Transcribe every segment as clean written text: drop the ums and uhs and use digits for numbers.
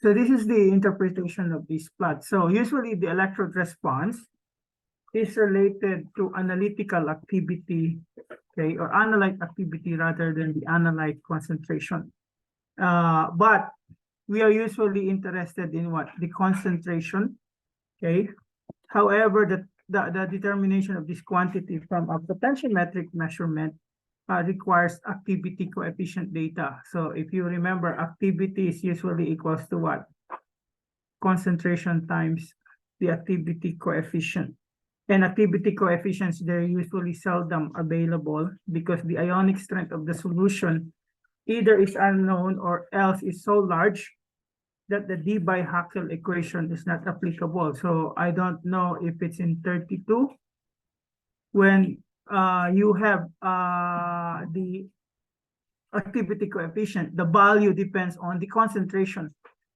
So this is the interpretation of this plot. So usually the electrode response is related to analytical activity, okay, or analyte activity rather than the analyte concentration. But we are usually interested in what? The concentration, okay? However, the determination of this quantity from a potentiometric measurement requires activity coefficient data. So if you remember, activity is usually equals to what? Concentration times the activity coefficient. And activity coefficients, they're usually seldom available because the ionic strength of the solution either is unknown or else is so large that the d by Haeckel equation is not applicable. So I don't know if it's in 32 when you have the activity coefficient, the value depends on the concentration,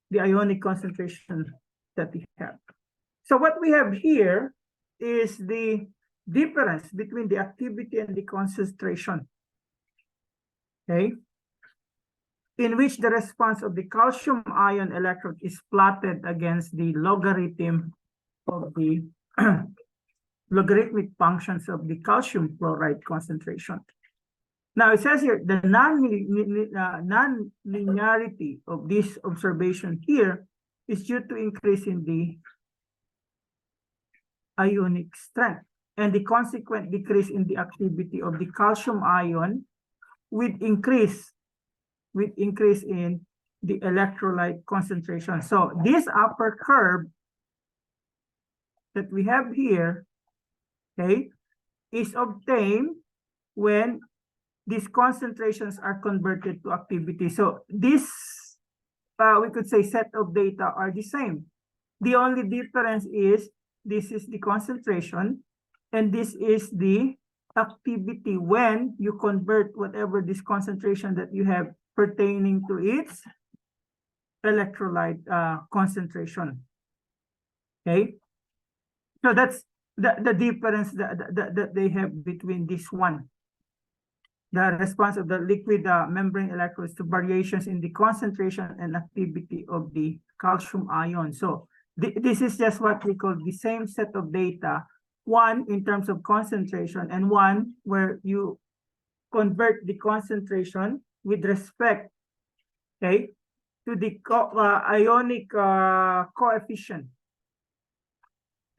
the ionic concentration that we have. So what we have here is the difference between the activity and the concentration, okay, in which the response of the calcium ion electrode is plotted against the logarithm of the logarithmic functions of the calcium chloride concentration. Now it says here the non-linearity of this observation here is due to increase in the ionic strength and the consequent decrease in the activity of the calcium ion with increase in the electrolyte concentration. So this upper curve that we have here, okay, is obtained when these concentrations are converted to activity. So this, we could say, set of data are the same. The only difference is this is the concentration and this is the activity when you convert whatever this concentration that you have pertaining to its electrolyte concentration. Okay, so that's the difference that they have between this one. The response of the liquid membrane electrodes to variations in the concentration and activity of the calcium ion. So this is just what we call the same set of data, one in terms of concentration and one where you convert the concentration with respect, okay, to the ionic coefficient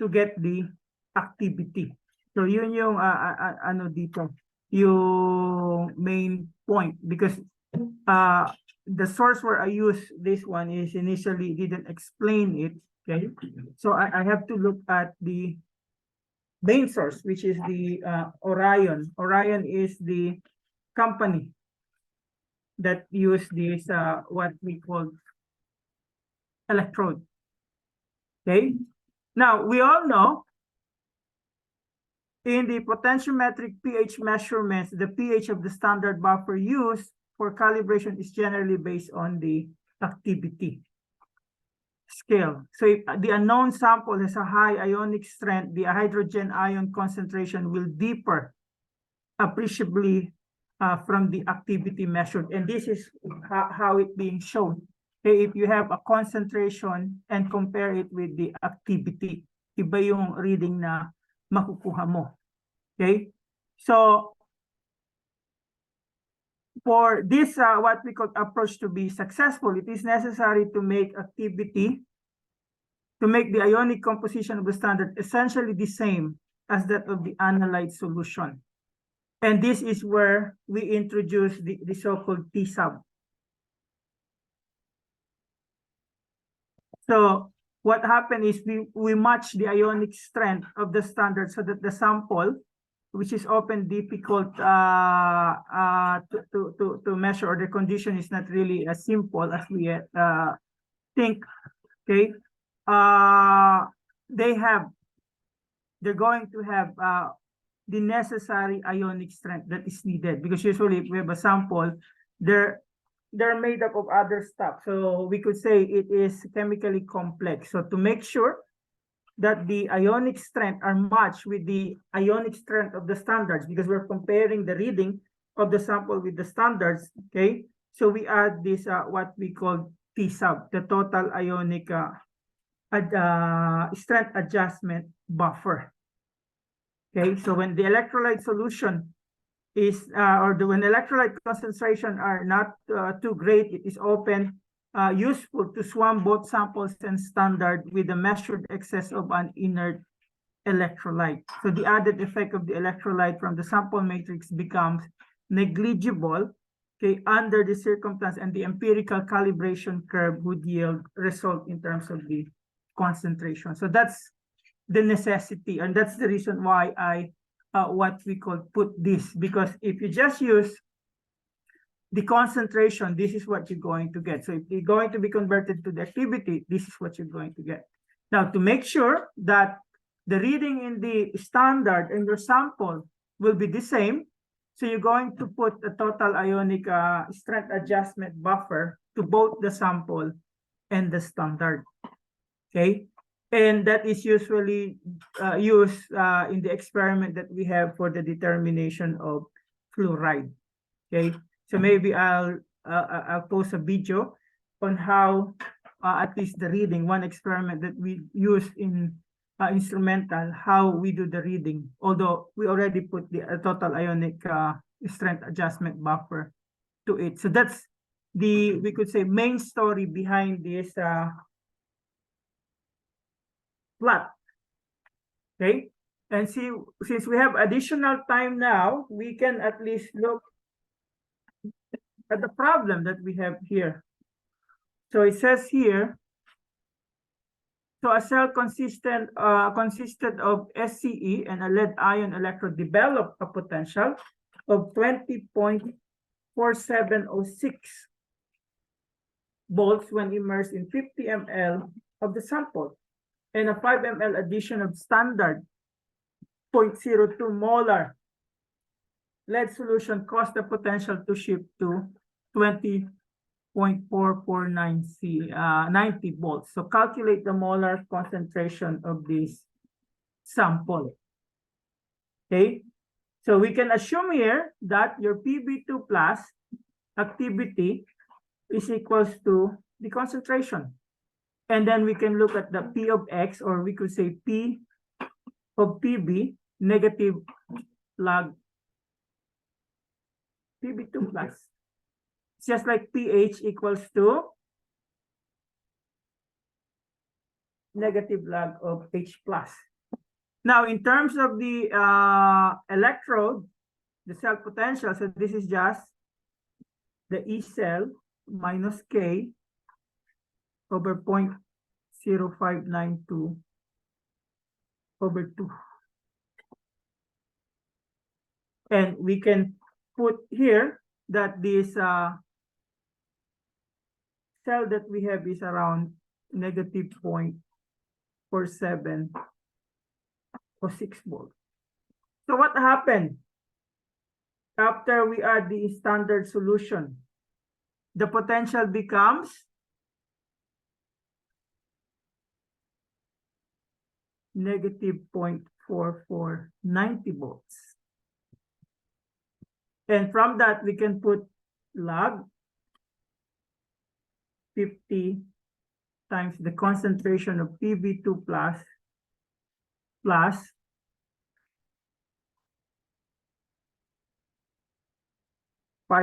to get the activity. So yun yung ano dito, yung main point, because the source where I use this one is initially didn't explain it, okay? So I have to look at the main source, which is the Orion. Orion is the company that use this what we call electrode. Okay. Now we all know in the potentiometric pH measurements, the pH of the standard buffer used for calibration is generally based on the activity scale. So if the unknown sample has a high ionic strength, the hydrogen ion concentration will differ appreciably from the activity measured. And this is how it being shown. Okay, if you have a concentration and compare it with the activity, iba yung reading na makukuha mo. Okay, so for this what we call approach to be successful, it is necessary to make activity, to make the ionic composition of the standard essentially the same as that of the analyte solution. And this is where we introduce the so-called T-sub. So what happened is we match the ionic strength of the standard so that the sample, which is often difficult to measure, or the condition is not really as simple as we think, okay? They're going to have the necessary ionic strength that is needed, because usually if we have a sample, they're made up of other stuff. So we could say it is chemically complex. So to make sure that the ionic strength are matched with the ionic strength of the standards, because we're comparing the reading of the sample with the standards, okay? So we add this what we call T sub, the total ionic strength adjustment buffer. Okay, so when the electrolyte solution is, when electrolyte concentration are not too great, it is often useful to swam both samples and standard with a measured excess of an inert electrolyte. So the added effect of the electrolyte from the sample matrix becomes negligible, okay, under the circumstance, and the empirical calibration curve would yield result in terms of the concentration. So that's the necessity, and that's the reason why I what we call put this, because if you just use the concentration, this is what you're going to get. So if you're going to be converted to the activity, this is what you're going to get. Now, to make sure that the reading in the standard and your sample will be the same, so you're going to put a total ionic strength adjustment buffer to both the sample and the standard. Okay, and that is usually used in the experiment that we have for the determination of fluoride. Okay, so maybe I'll post a video on how at least the reading, one experiment that we use in instrumental, how we do the reading, although we already put the total ionic strength adjustment buffer to it. So that's the, we could say, main story behind this plot. Okay, and see, since we have additional time now, we can at least look at the problem that we have here. So it says here, so a cell consisted of SCE and a lead ion electrode developed a potential of 20.4706 volts when immersed in 50 ml of the sample, and a 5 ml addition of standard 0.02 molar lead solution caused the potential to shift to 20.449 90 volts. So calculate the molar concentration of this sample. Okay, so we can assume here that your Pb2 plus activity is equals to the concentration. And then we can look at the P of X, or we could say P of Pb, negative log Pb2 plus. It's just like pH equals to negative log of H plus. Now, in terms of the electrode, the cell potential, so this is just the E cell minus K over 0.0592 over 2. And we can put here that this cell that we have is around negative 0.47 or 6 volts. So what happened after we add the standard solution? The potential becomes negative 0.4490 volts. And from that, we can put log 50 times the concentration of Pb2 plus 5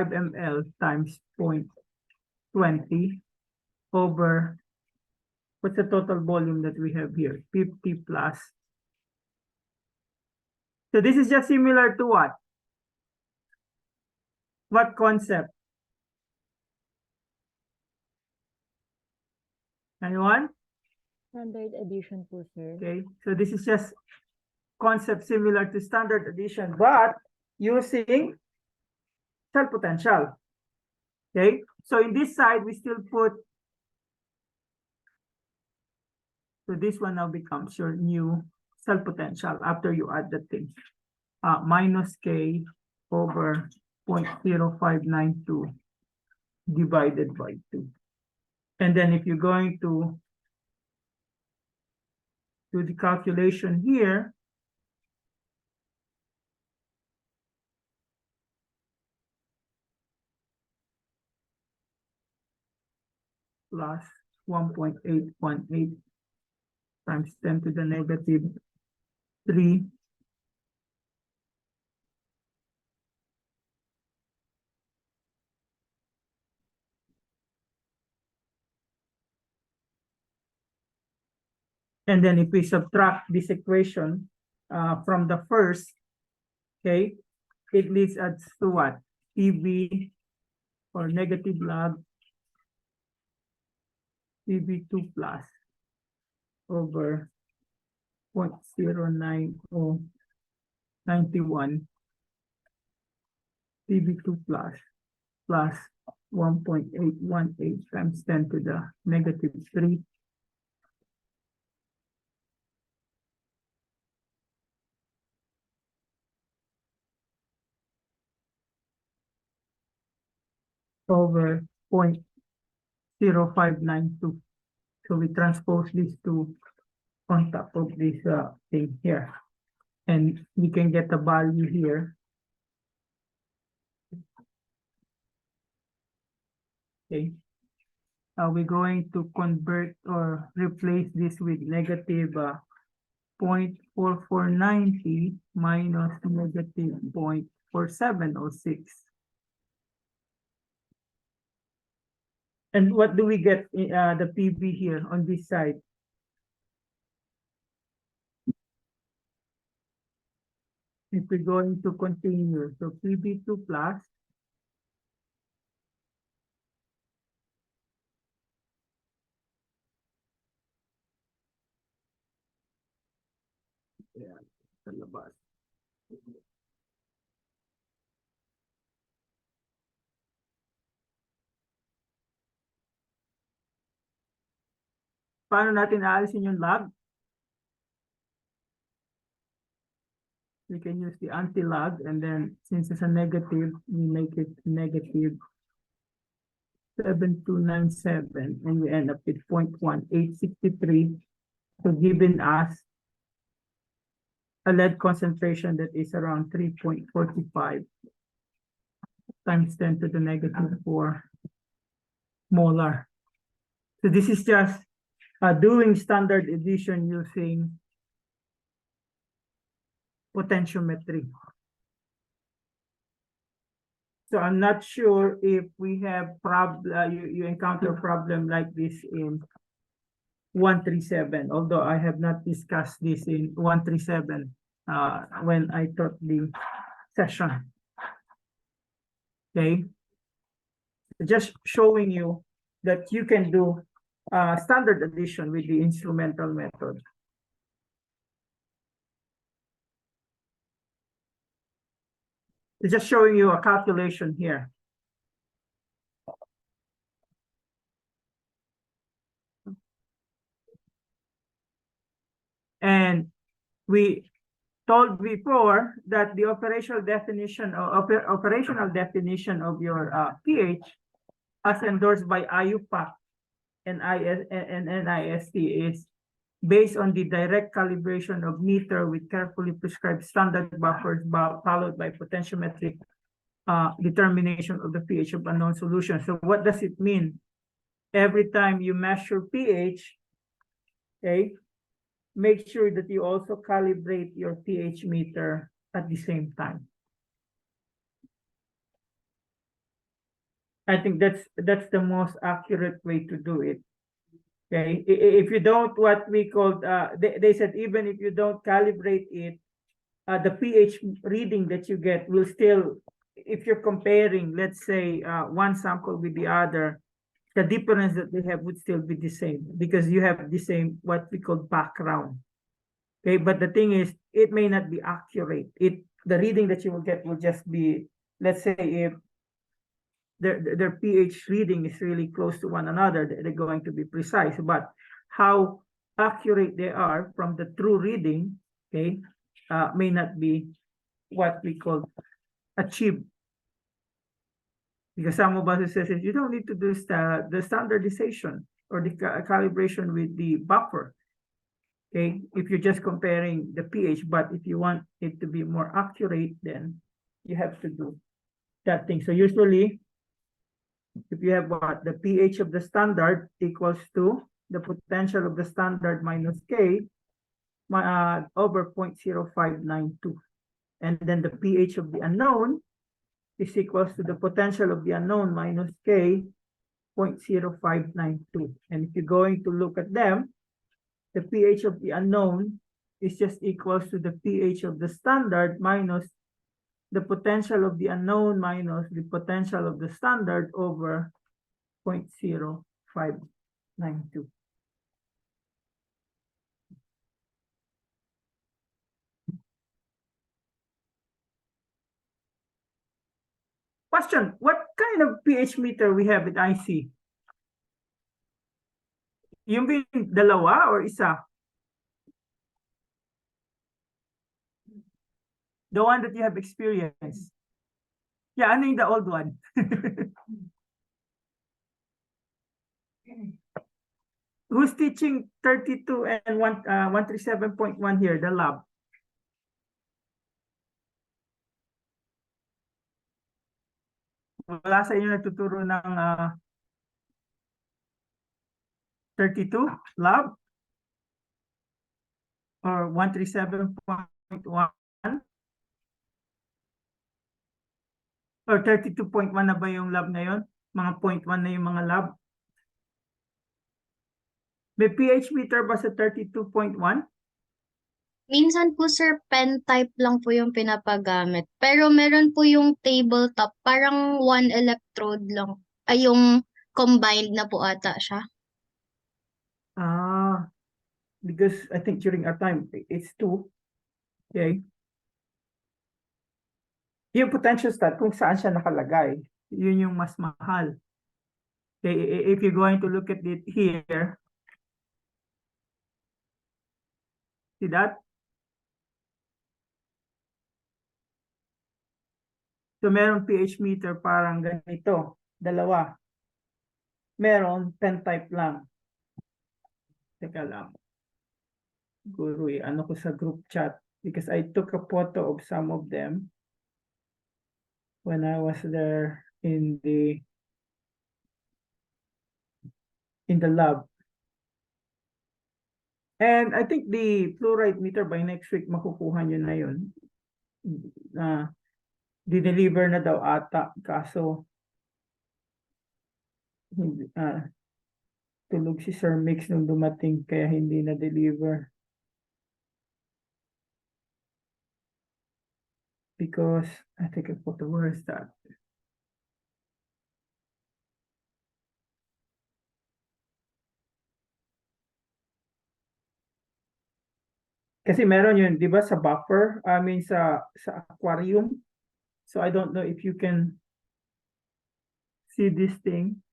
ml times 0.20 over, what's the total volume that we have here? 50 plus. So this is just similar to what? What concept? Anyone? Standard addition po, sir. Okay, so this is just concept similar to standard addition, but using cell potential. Okay, so in this side, we still put, so this one now becomes your new cell potential after you add the thing. Minus K over 0.0592 divided by 2. And then if you're going to do the calculation here, plus 1.818 times 10 to the negative 3 and then if we subtract this equation from the first, okay, it leads us to what? PB or negative log PB2 plus over 0.09091 PB2 plus 1.818 times 10 to the negative 3 over 0.0592. So we transpose these two on top of this thing here. And we can get a value here. Okay. We're going to convert or replace this with negative 0.4490 minus negative 0.4706. And what do we get the PB here on this side? If we're going to continue, so PB2 plus sa labas. Paano natin aalisin yung log? We can use the anti-log, and then since it's a negative, we make it negative 7297, and we end up with 0.1863. So giving us a lead concentration that is around 3.45 times 10 to the negative 4 molar. So this is just doing standard addition using potentiometry. So I'm not sure if we have you encounter a problem like this in 137, although I have not discussed this in 137 when I taught the session. Okay, just showing you that you can do standard addition with the instrumental method. It's just showing you a calculation here. And we told before that the operational definition of your pH, as endorsed by IUPAC and NIST, is based on the direct calibration of meter with carefully prescribed standard buffers followed by potentiometric determination of the pH of unknown solution. So what does it mean? Every time you measure pH, okay, make sure that you also calibrate your pH meter at the same time. I think that's the most accurate way to do it. Okay, if you don't, what we call they said even if you don't calibrate it, the pH reading that you get will still, if you're comparing, let's say one sample with the other, the difference that they have would still be the same because you have the same what we call background. Okay, but the thing is, it may not be accurate. The reading that you will get will just be, let's say, if their pH reading is really close to one another, they're going to be precise. But how accurate they are from the true reading, okay, may not be what we call achieved. Because some of us says you don't need to do the standardization or the calibration with the buffer. Okay, if you're just comparing the pH, but if you want it to be more accurate, then you have to do that thing. So usually if you have what? The pH of the standard equals to the potential of the standard minus K over 0.0592. And then the pH of the unknown is equals to the potential of the unknown minus K 0.0592. And if you're going to look at them, the pH of the unknown is just equals to the pH of the standard minus the potential of the unknown minus the potential of the standard over 0.0592. Question, what kind of pH meter we have at IC? Yung dalawa or isa? The one that you have experienced. Yeah, ano yung the old one? Who's teaching 32 and 137.1 here, the lab? Wala sa inyo nagtuturo ng 32 lab? Or 137.1? Or 32.1 na ba yung lab ngayon? Mga 0.1 na yung mga lab? May pH meter ba sa 32.1? Minsan po sir, pen type lang po yung pinapagamit. Pero meron po yung tabletop, parang one electrode lang. Ay, yung combined na po ata siya. Because I think during our time, it's 2. Okay. Yung potential stat, kung saan siya nakalagay, yun yung mas mahal. Okay, if you're going to look at it here, see that? So meron pH meter parang ganito, dalawa. Meron pen type lang. Teka lang. Guru, ano ko sa group chat because I took a photo of some of them when I was there in the lab. And I think the fluoride meter by next week makukuha nyo na yun. Di-deliver na daw ata kaso tulog si Sir Mix nung dumating kaya hindi na-deliver. Because I think I put the where is that? Kasi meron yun, di ba, sa buffer, I mean sa aquarium. So I don't know if you can see this thing.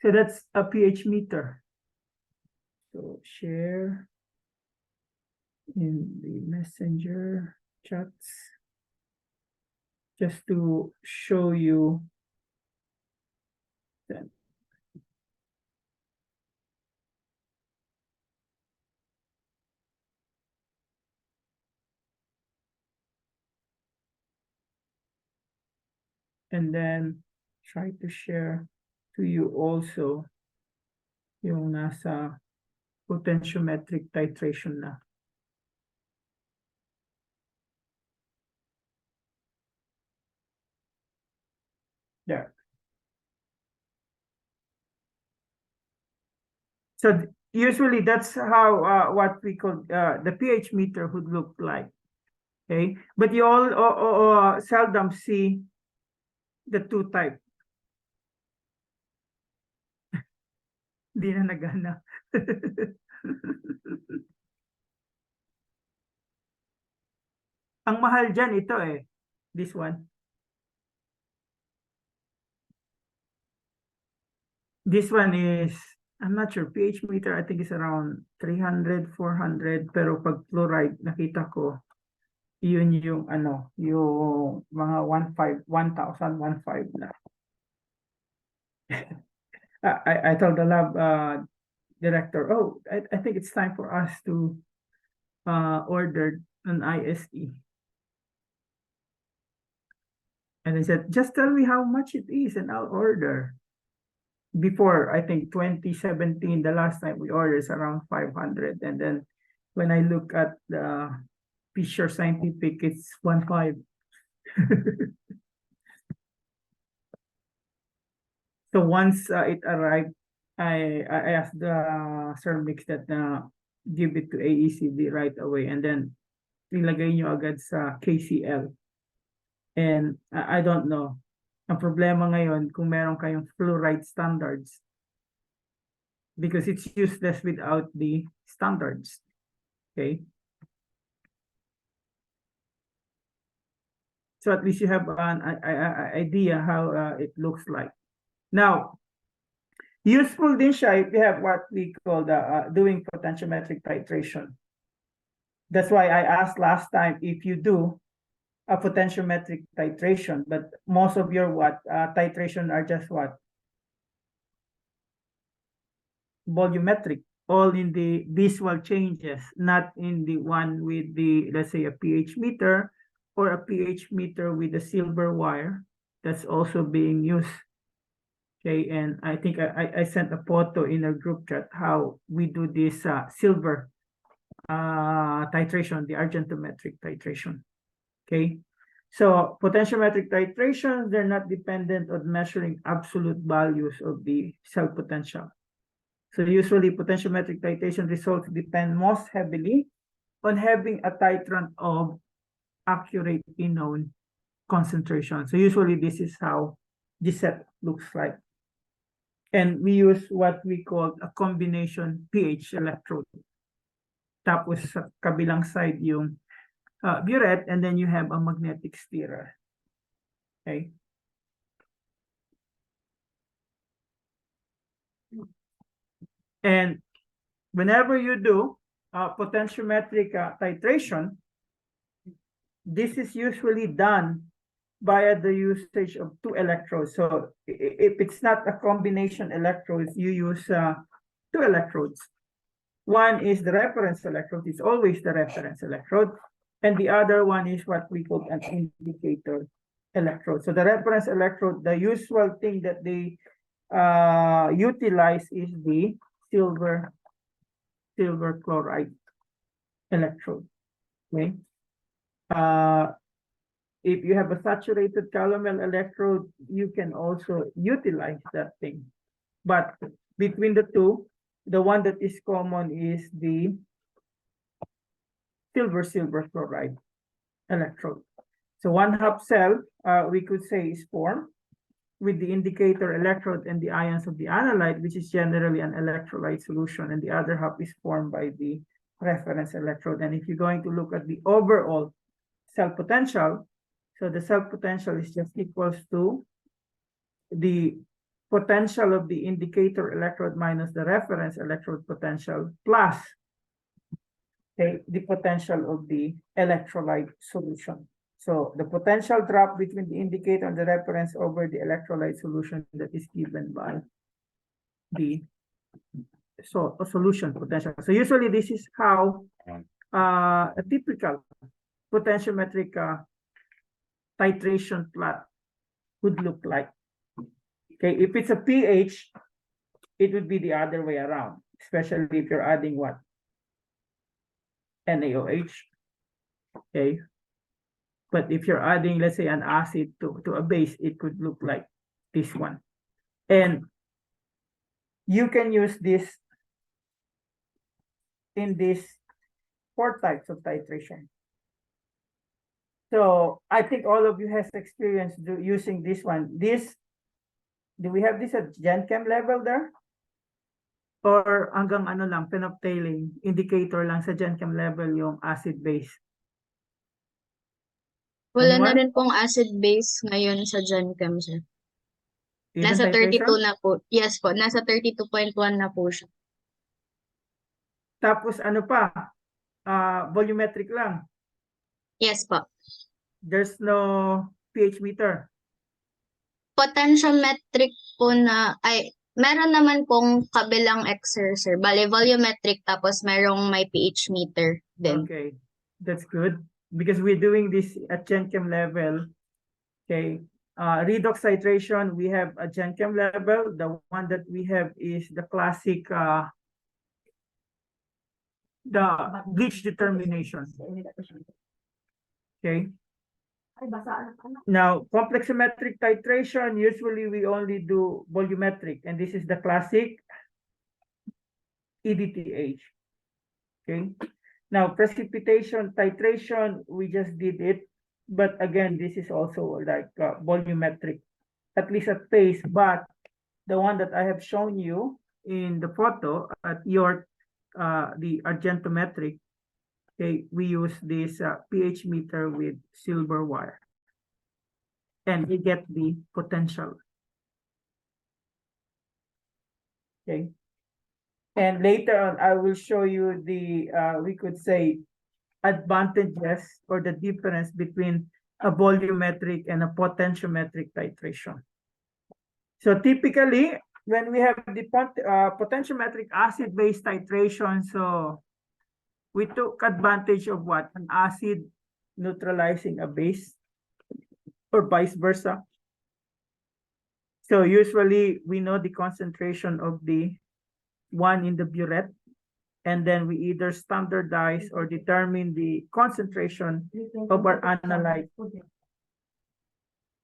So that's a pH meter. So share in the messenger chats just to show you that. And then try to share to you also yung nasa potentiometric titration na. There. So usually that's how what we call the pH meter would look like. Okay, but you all seldom see the two type. Di na nagana. Ang mahal dyan ito eh. This one. This one is, I'm not sure, pH meter I think is around 300, 400. Pero pag fluoride, nakita ko, yun yung ano, yung mga 1,500 na. I told the lab director, oh, I think it's time for us to order an ISE. And I said, just tell me how much it is and I'll order. Before, I think 2017, the last time we ordered is around 500. And then when I look at the Fisher Scientific, it's 1.5. So once it arrived, I asked the cermix that give it to AECD right away, and then nilagay nyo agad sa KCL. And I don't know. Ang problema ngayon kung meron kayong fluoride standards, because it's useless without the standards. Okay. So at least you have an idea how it looks like. Now, useful din siya if you have what we call the doing potentiometric titration. That's why I asked last time if you do a potentiometric titration, but most of your titration are just what? Volumetric, all in the visual changes, not in the one with the, let's say, a pH meter or a pH meter with a silver wire that's also being used. Okay, and I think I sent a photo in a group chat how we do this silver titration, the argentometric titration. Okay, so potentiometric titration, they're not dependent on measuring absolute values of the cell potential. So usually potentiometric titration results depend most heavily on having a titrant of accurate known concentration. So usually this is how this set looks like. And we use what we call a combination pH electrode. Tapos sa kabilang side yung burette, and then you have a magnetic stirrer. Okay. And whenever you do potentiometric titration, this is usually done via the usage of 2 electrodes. So if it's not a combination electrodes, you use 2 electrodes. One is the reference electrode, it's always the reference electrode. And the other one is what we call an indicator electrode. So the reference electrode, the usual thing that they utilize is the silver chloride electrode. Okay. If you have a saturated calomel electrode, you can also utilize that thing. But between the two, the one that is common is the silver chloride electrode. So 1/2 cell, we could say, is formed with the indicator electrode and the ions of the analyte, which is generally an electrolyte solution, and the other half is formed by the reference electrode. And if you're going to look at the overall cell potential, so the cell potential is just equals to the potential of the indicator electrode minus the reference electrode potential plus the potential of the electrolyte solution. So the potential drop between the indicator and the reference over the electrolyte solution that is given by the solution potential. So usually this is how a typical potentiometric titration plot would look like. Okay, if it's a pH, it would be the other way around, especially if you're adding what? NaOH. Okay. But if you're adding, let's say, an acid to a base, it could look like this one. And you can use this in these 4 types of titration. So I think all of you has experience using this one. Do we have this at Gen Chem level there? Or hanggang ano lang, phenolphthalein indicator lang sa Gen Chem level yung acid base? Wala na Anyone? rin pong acid base ngayon sa Gen Chem, sir. Even Nasa 32 titration? na po. Yes po, nasa 32.1 na po siya. Tapos ano pa? Volumetric lang. Yes po. There's no pH meter. Potentiometric po na, meron naman pong kabilang exercer. Bale, volumetric tapos merong may pH meter din. Okay, that's good. Because we're doing this at Gen Chem level. Okay, redox titration, we have a Gen Chem level. The one that we have is the classic, the bleach determination. Okay. Now, complexometric titration, usually we only do volumetric, and this is the classic EDTH. Okay. Now, precipitation titration, we just did it, but again, this is also like volumetric, at least at phase, but the one that I have shown you in the photo at your, the argentometric, okay, we use this pH meter with silver wire. And we get the potential. Okay. And later on, I will show you the, we could say, advantages or the difference between a volumetric and a potentiometric titration. So typically, when we have the potentiometric acid-base titration, so we took advantage of what? An acid neutralizing a base, or vice versa. So usually we know the concentration of the one in the burette, and then we either standardize or determine the concentration of our analyte,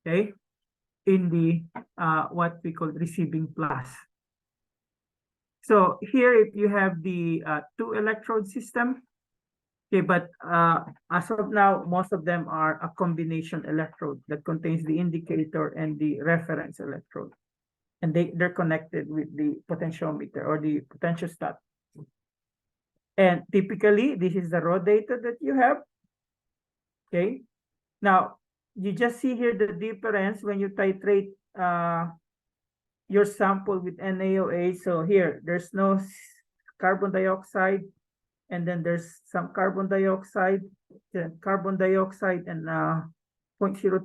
okay, in the what we call receiving plus. So here, if you have the 2-electrode system, okay, but as of now, most of them are a combination electrode that contains the indicator and the reference electrode. And they're connected with the potentiometer or the potentiostat. And typically, this is the raw data that you have. Okay. Now, you just see here the difference when you titrate your sample with NaOH. So here, there's no carbon dioxide, and then there's some carbon dioxide, and 0.02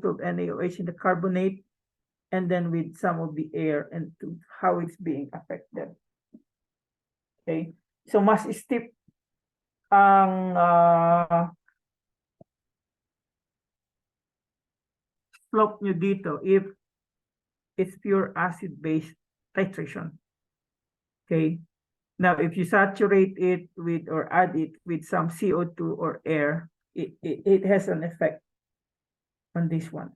of NaOH in the carbonate, and then with some of the air and to how it's being affected. Okay, so mas steep ang slope nyo dito if it's pure acid-based titration. Okay, now if you saturate it with or add it with some CO2 or air, it has an effect on this one.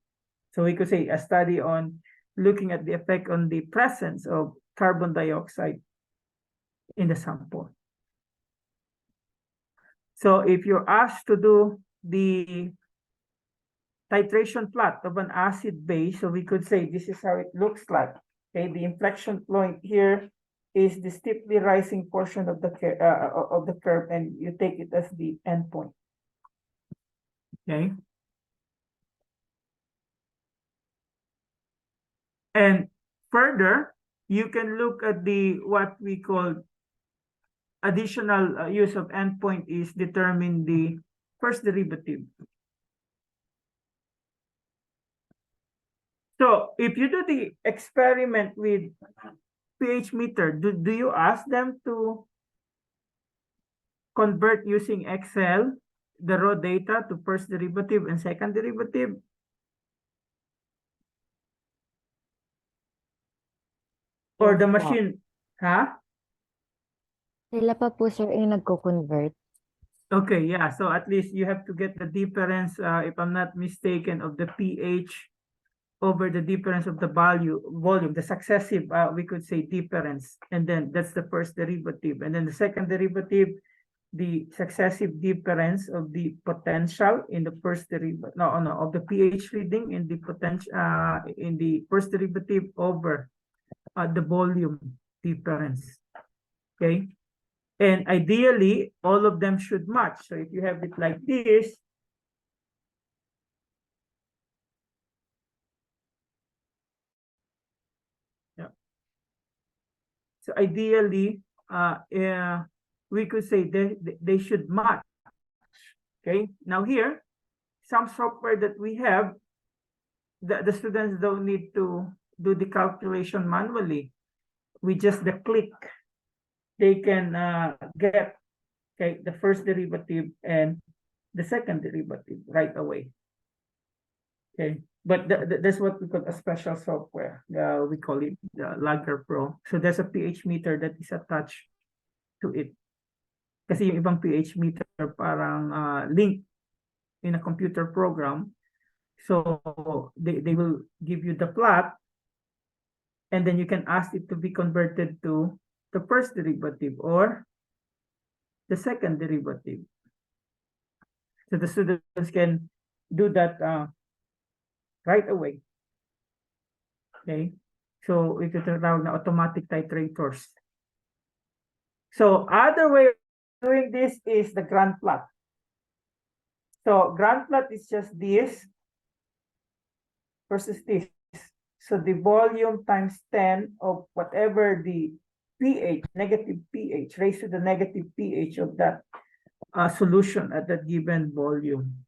So we could say a study on looking at the effect on the presence of carbon dioxide in the sample. So if you're asked to do the titration plot of an acid base, so we could say this is how it looks like. Okay, the inflection point here is the steeply rising portion of the curve, and you take it as the endpoint. Okay. And further, you can look at the what we call additional use of endpoint is determine the first derivative. So if you do the experiment with pH meter, do you ask them to convert using Excel the raw data to first derivative and second derivative? Or the machine, huh? Sila pa po, sir, yung nagko-convert. Okay, yeah. So at least you have to get the difference, if I'm not mistaken, of the pH over the difference of the volume, the successive, we could say difference. And then that's the first derivative. And then the second derivative, the successive difference of the potential in the first derivative, of the pH reading in the potential, in the first derivative over the volume difference. Okay. And ideally, all of them should match. So if you have it like this, yeah. So ideally, we could say they should match. Okay. Now here, some software that we have, the students don't need to do the calculation manually. With just the click, they can get, okay, the first derivative and the second derivative right away. Okay, but that's what we call a special software. We call it the Lagger Pro. So there's a pH meter that is attached to it. Kasi yung ibang pH meter parang link in a computer program. So they will give you the plot, and then you can ask it to be converted to the first derivative or the second derivative. So the students can do that right away. Okay, so ito tinatawag na automatic titrators. So other way of doing this is the grand plot. So grand plot is just this versus this. So the volume times 10 of whatever the pH, negative pH, raised to the negative pH of that solution at that given volume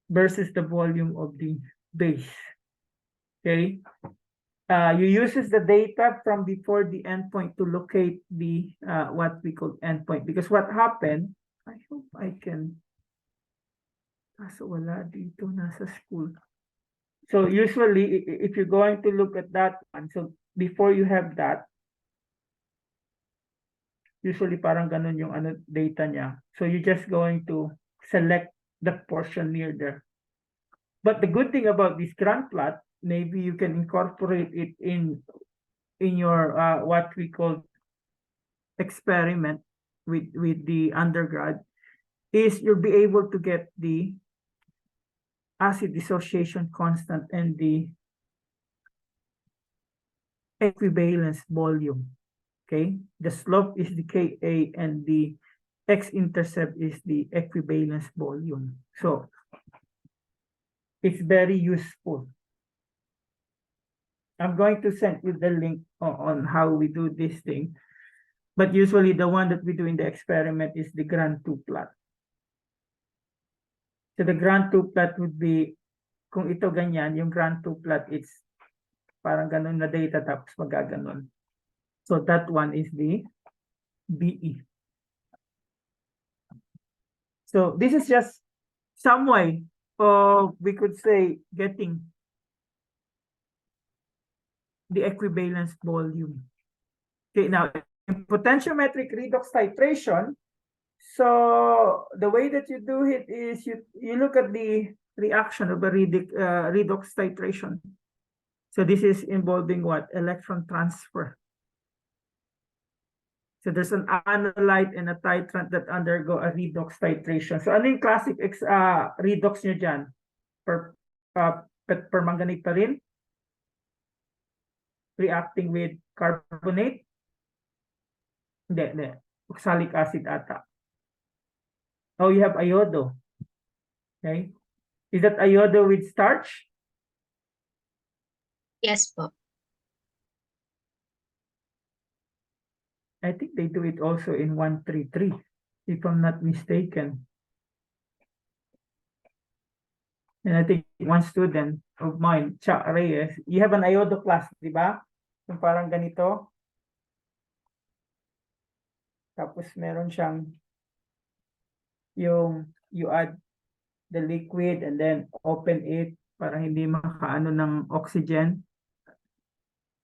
versus the volume of the base. Okay. You uses the data from before the endpoint to locate the what we call endpoint, because what happened, I hope I can, kaso wala dito, nasa school. So usually if you're going to look at that one, so before you have that, usually parang ganun yung ano data niya. So you're just going to select the portion near there. But the good thing about this grand plot, maybe you can incorporate it in your what we call experiment with the undergrad, is you'll be able to get the acid dissociation constant and the equivalence volume. Okay, the slope is the Ka and the x-intercept is the equivalence volume. So it's very useful. I'm going to send you the link on how we do this thing. But usually the one that we do in the experiment is the grand 2 plot. So the grand 2 plot would be, kung ito ganyan, yung grand 2 plot, it's parang ganun na data tapos magaganon. So that one is the BE. So this is just some way of, we could say, getting the equivalence volume. Okay, now in potentiometric redox titration, so the way that you do it is you look at the reaction of a redox titration. So this is involving what? Electron transfer. So there's an analyte and a titrant that undergo a redox titration. So ano yung classic redox nyo dyan? Permanganate pa rin? Reacting with carbonate? Hindi. Oxalic acid ata. Oh, you have iodo. Okay. Is that iodo with starch? Yes po. I think they do it also in 133, if I'm not mistaken. And I think one student of mine, Chuck Reyes, you have an iodo class, di ba? Yung parang ganito. Tapos meron siyang yung you add the liquid and then open it para hindi makaano ng oxygen.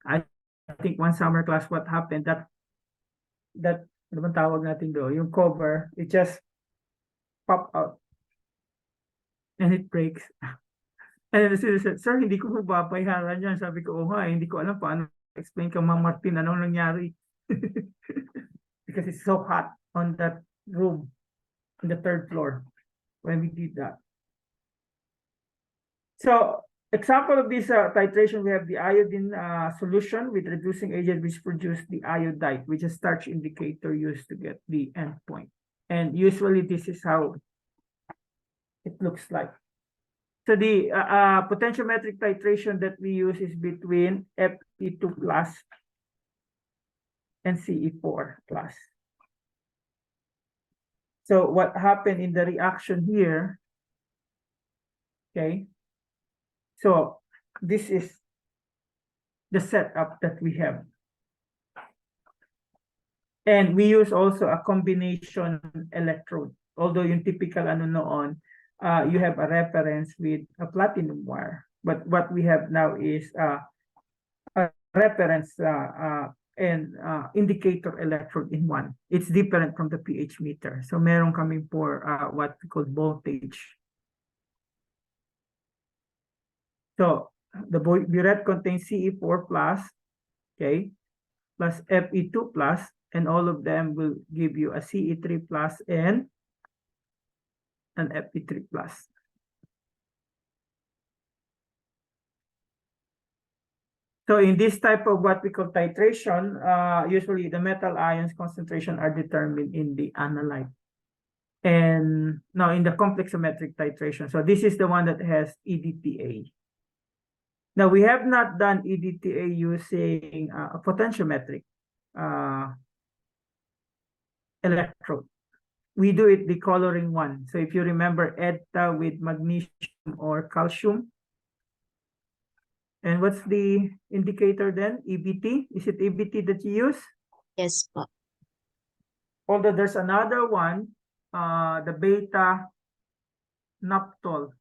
I think one summer class, what happened, that ano bang tawag natin doon, yung cover, it just pop out and it breaks. And then said, sir, hindi ko babayaran yan. Sabi ko, hindi ko alam paano explain ka, Ma'am Martin, anong nangyari. Because it's so hot on that room in the 3rd floor when we did that. So example of this titration, we have the iodine solution with reducing agent which produce the iodide, which is starch indicator used to get the endpoint. And usually this is how it looks like. So the potentiometric titration that we use is between Fe2 plus and Ce4 plus. So what happened in the reaction here, okay? So this is the setup that we have. And we use also a combination electrode. Although yung typical ano noon, you have a reference with a platinum wire. But what we have now is a reference and indicator electrode in one. It's different from the pH meter. So meron kami for what we call voltage. So the burette contains Ce4 plus, okay, plus Fe2 plus, and all of them will give you a Ce3 plus and an Fe3 plus. So in this type of what we call titration, usually the metal ions concentration are determined in the analyte. And now in the complexometric titration. So this is the one that has EDTA. Now we have not done EDTA using a potentiometric electrode. We do it the coloring one. So if you remember EDTA with magnesium or calcium. And what's the indicator then? EBT? Is it EBT that you use? Yes po. Although there's another one, the beta naphtol.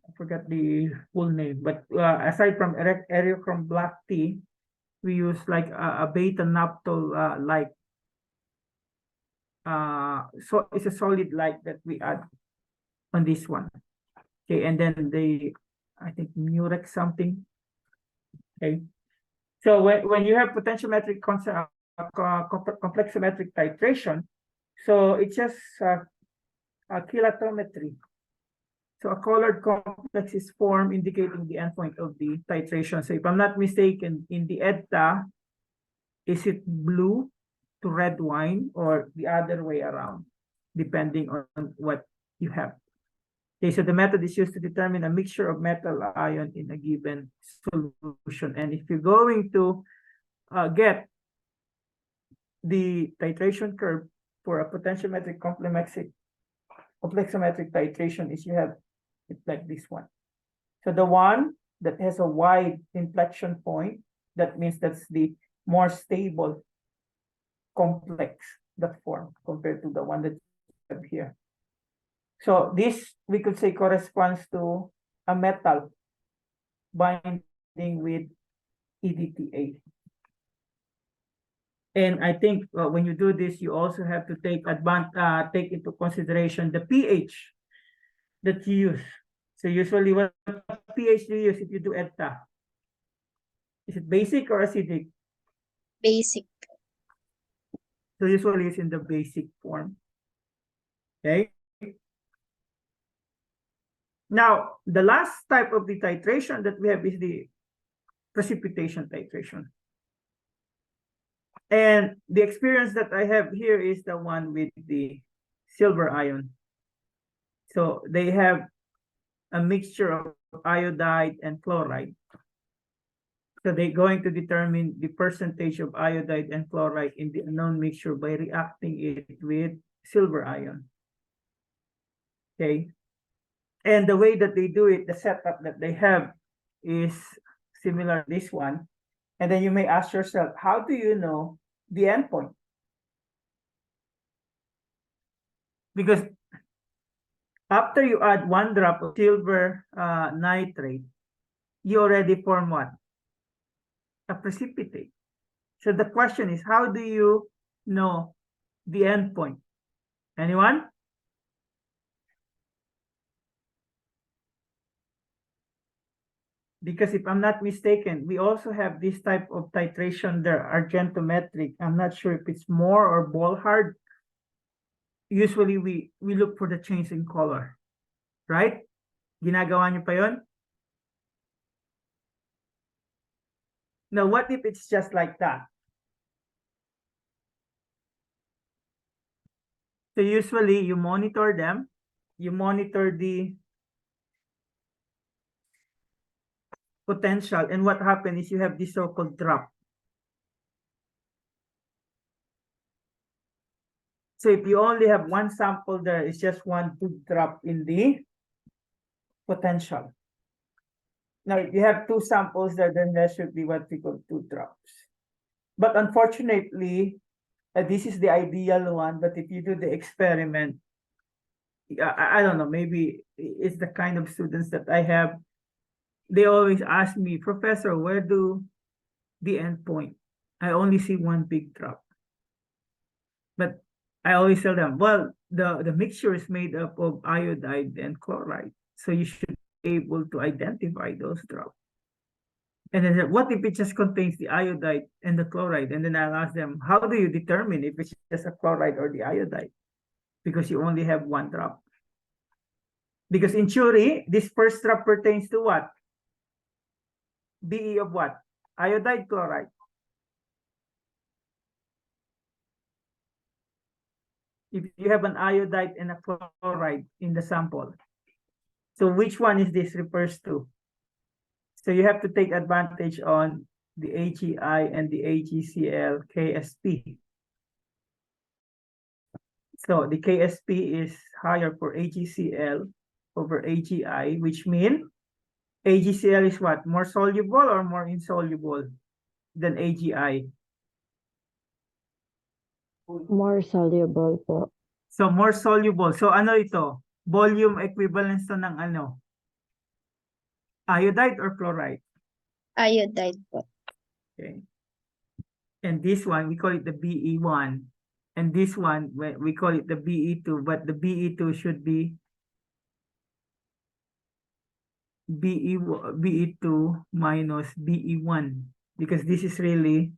I forgot the full name, but aside from Eriochrome black tea, we use like a beta naphtol light. So it's a solid light that we add on this one. Okay, and then I think Murex something. Okay. So when you have potentiometric complexometric titration, so it's just a kilatometry. So a colored complex is formed indicating the endpoint of the titration. So if I'm not mistaken, in the EDTA, is it blue to red wine or the other way around, depending on what you have. Okay, so the method is used to determine a mixture of metal ion in a given solution. And if you're going to get the titration curve for a potentiometric complexometric titration, is you have it like this one. So the one that has a wide inflection point, that means that's the more stable complex that form compared to the one that you have here. So this, we could say, corresponds to a metal binding with EDTA. And I think when you do this, you also have to take into consideration the pH that you use. So usually, what pH do you use if you do EDTA? Is it basic or acidic? Basic. So usually it's in the basic form. Okay. Now, the last type of the titration that we have is the precipitation titration. And the experience that I have here is the one with the silver ion. So they have a mixture of iodide and chloride. So they're going to determine the percentage of iodide and chloride in the unknown mixture by reacting it with silver ion. Okay. And the way that they do it, the setup that they have is similar to this one. And then you may ask yourself, how do you know the endpoint? Because after you add 1 drop of silver nitrate, you already form what? A precipitate. So the question is, how do you know the endpoint? Anyone? Because if I'm not mistaken, we also have this type of titration there, argentometric. I'm not sure if it's more or ball hard. Usually we look for the change in color, right? Ginagawa niyo pa yun? Now, what if it's just like that? So usually you monitor them, you monitor the potential, and what happens is you have this so-called drop. So if you only have one sample there, it's just one big drop in the potential. Now, if you have two samples there, then there should be what we call 2 drops. But unfortunately, This is the ideal one, but if you do the experiment, I don't know, maybe it's the kind of students that I have. They always ask me, Professor, where do the endpoint? I only see one big drop. But I always tell them, well, the mixture is made up of iodide and chloride. So you should be able to identify those drops. And then what if it just contains the iodide and the chloride? And then I'll ask them, how do you determine if it's just a chloride or the iodide? Because you only have one drop. Because in theory, this first drop pertains to what? BE of what? Iodide, chloride. If you have an iodide and a chloride in the sample. So which one is this refers to? So you have to take advantage on the AgI and the AgCl KSP. So the KSP is higher for AgCl over AgI, which means AgCl is what? More soluble or more insoluble than AgI? More soluble po. So more soluble. So ano ito? Volume equivalence to ng ano? Iodide or chloride? Iodide po. Okay. And this one, we call it the BE1. And this one, we call it the BE2, but the BE2 should be BE2 minus BE1, because this is really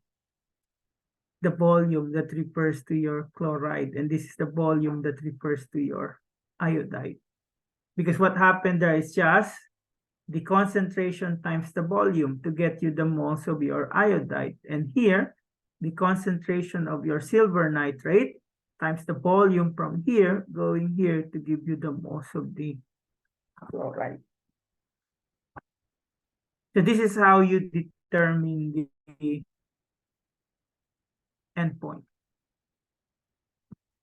the volume that refers to your chloride, and this is the volume that refers to your iodide. Because what happened there is just the concentration times the volume to get you the moles of your iodide. And here, the concentration of your silver nitrate times the volume from here going here to give you the moles of the chloride. So this is how you determine the endpoint.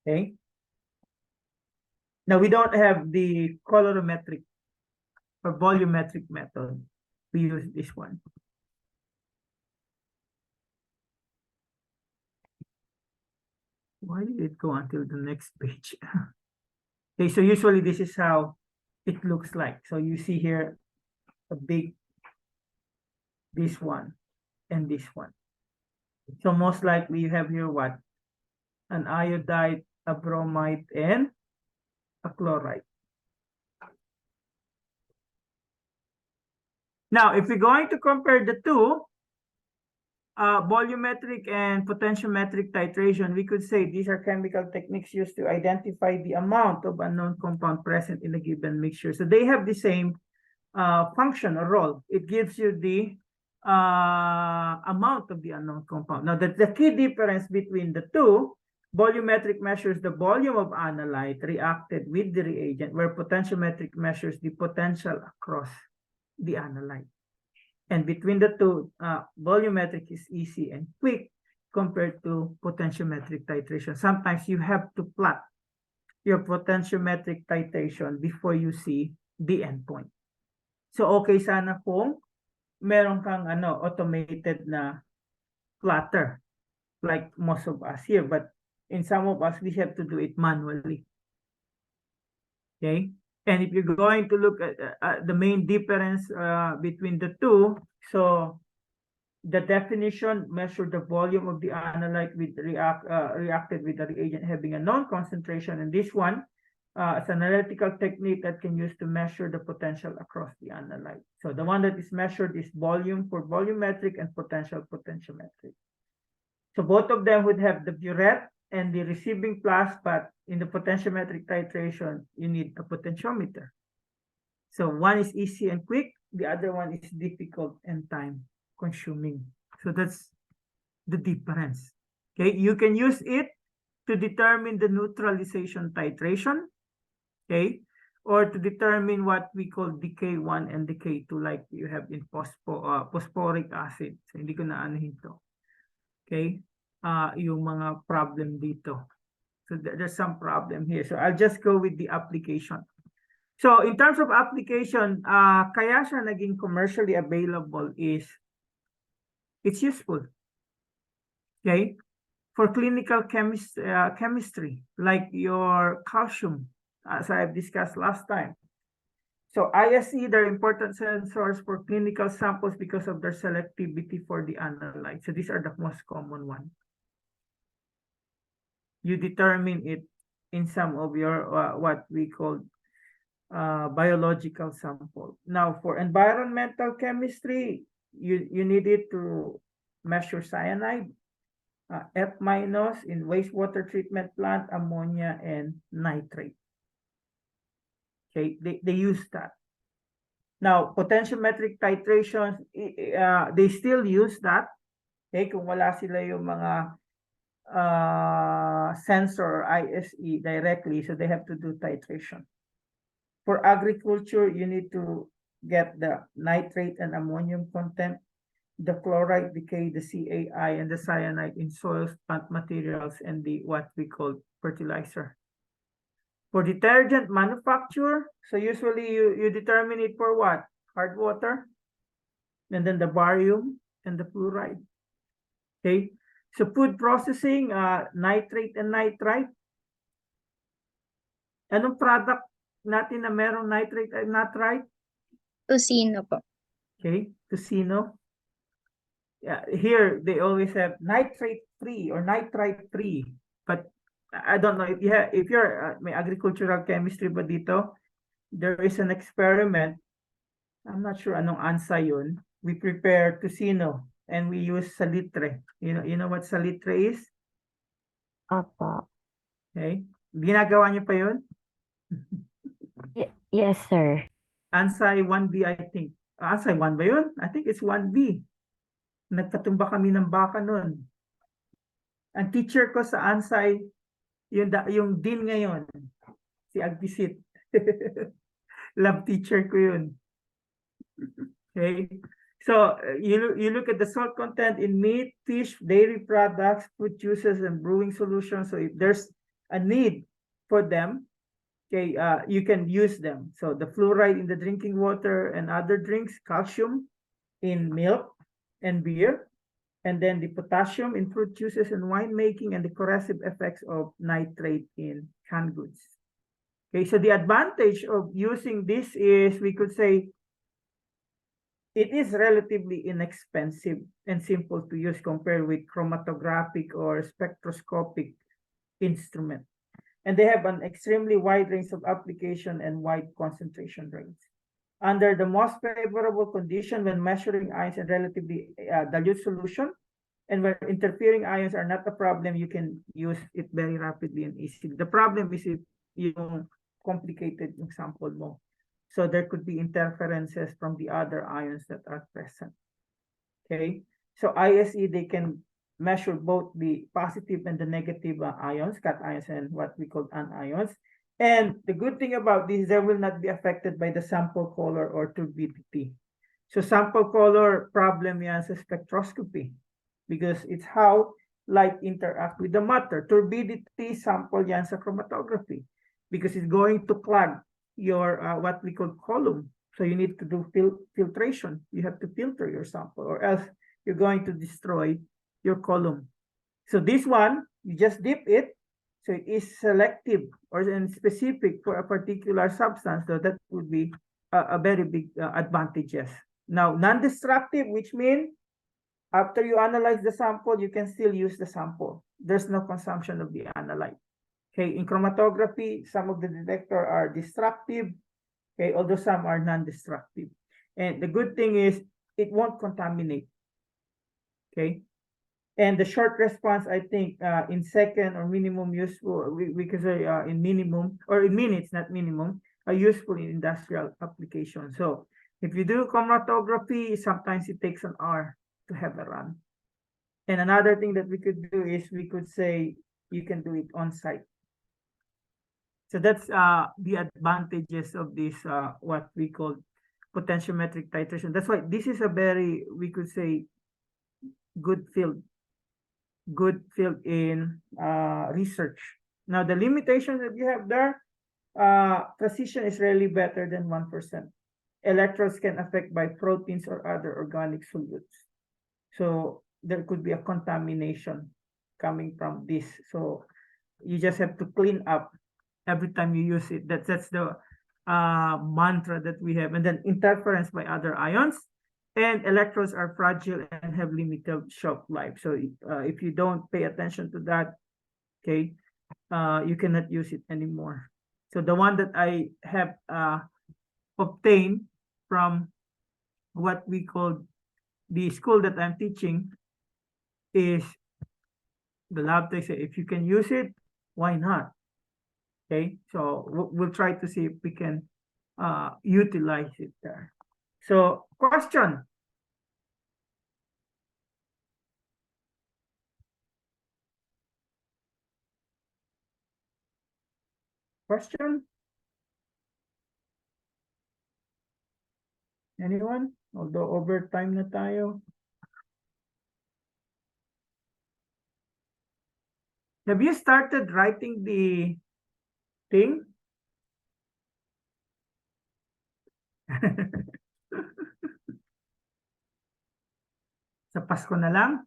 Okay. Now we don't have the colorimetric or volumetric method. We use this one. Why did it go until the next page? Okay, so usually this is how it looks like. So you see here a big, this one and this one. So most likely you have here what? An iodide, a bromide, and a chloride. Now, if we're going to compare the two, volumetric and potentiometric titration, we could say these are chemical techniques used to identify the amount of unknown compound present in a given mixture. So they have the same function or role. It gives you the amount of the unknown compound. Now, the key difference between the two, volumetric measures the volume of analyte reacted with the reagent, where potentiometric measures the potential across the analyte. And between the two, volumetric is easy and quick compared to potentiometric titration. Sometimes you have to plot your potentiometric titration before you see the endpoint. So okay sana kung meron kang automated na plotter like most of us here, but in some of us we have to do it manually. Okay. And if you're going to look at the main difference between the two, so the definition measure the volume of the analyte with reacted with the reagent having a known concentration, and this one it's an analytical technique that can use to measure the potential across the analyte. So the one that is measured is volume for volumetric and potential potentiometric. So both of them would have the burette and the receiving flask, but in the potentiometric titration, you need a potentiometer. So one is easy and quick, the other one is difficult and time consuming. So that's the difference. Okay, you can use it to determine the neutralization titration, okay, or to determine what we call decay 1 and decay 2, like you have in phosphoric acid. So hindi ko na anuhin to. Okay, yung mga problem dito. So there's some problem here. So I'll just go with the application. So in terms of application, kaya siya naging commercially available is it's useful. Okay? For clinical chemistry, like your calcium, as I've discussed last time. So ISE, they're important sensors for clinical samples because of their selectivity for the analyte. So these are the most common ones. You determine it in some of your what we call biological sample. Now for environmental chemistry, you need it to measure cyanide, F- in wastewater treatment plant, ammonia, and nitrate. Okay, they use that. Now, potentiometric titration, they still use that. Okay, kung wala sila yung mga sensor or ISE directly, so they have to do titration. For agriculture, you need to get the nitrate and ammonium content, the chloride decay, the CAI, and the cyanide in soils, plant materials, and the what we call fertilizer. For detergent manufacture, so usually you determine it for what? Hard water, and then the barium and the fluoride. Okay, so food processing, nitrate and nitrite. Anong product natin na merong nitrate and nitrite? Tocino po. Okay, tocino. Yeah, here they always have nitrate free or nitrite free, but I don't know if you have, if you're may agricultural chemistry ba dito, there is an experiment. I'm not sure anong ANSA yun. We prepare tocino and we use salitre. You know what salitre is? Opo. Okay. Ginagawa niyo pa yun? Yes, sir. ANSI 1B, I think. ANSI 1 ba yun? I think it's 1B. Nagpatumba kami ng baka nun. Ang teacher ko sa ANSI, yung dean ngayon, si Agbisit. Lab teacher ko yun. Okay. So you look at the salt content in meat, fish, dairy products, fruit juices, and brewing solutions. So if there's a need for them, okay, you can use them. So the fluoride in the drinking water and other drinks, calcium in milk and beer, and then the potassium in fruit juices and winemaking, and the corrosive effects of nitrate in canned goods. Okay, so the advantage of using this is, we could say, it is relatively inexpensive and simple to use compared with chromatographic or spectroscopic instrument. And they have an extremely wide range of application and wide concentration range. Under the most favorable condition when measuring ions in relatively dilute solution, and where interfering ions are not a problem, you can use it very rapidly and easily. The problem is if yung complicated yung sample mo. So there could be interferences from the other ions that are present. Okay, so ISE, they can measure both the positive and the negative ions, cations and what we call anions. And the good thing about this, they will not be affected by the sample color or turbidity. So sample color problem yan sa spectroscopy because it's how light interact with the matter. Turbidity sample yan sa chromatography because it's going to clog your what we call column. So you need to do filtration. You have to filter your sample or else you're going to destroy your column. So this one, you just dip it. So it is selective or specific for a particular substance. So that would be a very big advantages. Now, non-destructive, which means after you analyze the sample, you can still use the sample. There's no consumption of the analyte. Okay, in chromatography, some of the detectors are destructive, okay, although some are non-destructive. And the good thing is it won't contaminate. Okay. And the short response, I think, in second or minimum useful, we could say in minimum or in minutes, not minimum, are useful in industrial application. So if you do chromatography, sometimes it takes an hour to have a run. And another thing that we could do is we could say you can do it on site. So that's the advantages of this, what we call potentiometric titration. That's why this is a very, we could say, good field in research. Now, the limitations that you have there, precision is really better than 1%. Electrodes can affect by proteins or other organic solutes. So there could be a contamination coming from this. So you just have to clean up every time you use it. That's the mantra that we have. And then interference by other ions, and electrons are fragile and have limited shelf life. So if you don't pay attention to that, okay, you cannot use it anymore. So the one that I have obtained from what we call the school that I'm teaching is the lab tech say if you can use it, why not? Okay, so we'll try to see if we can utilize it there. So question. Question? Anyone? Although overtime na tayo. Have you started writing the thing? Sa Pasko na lang?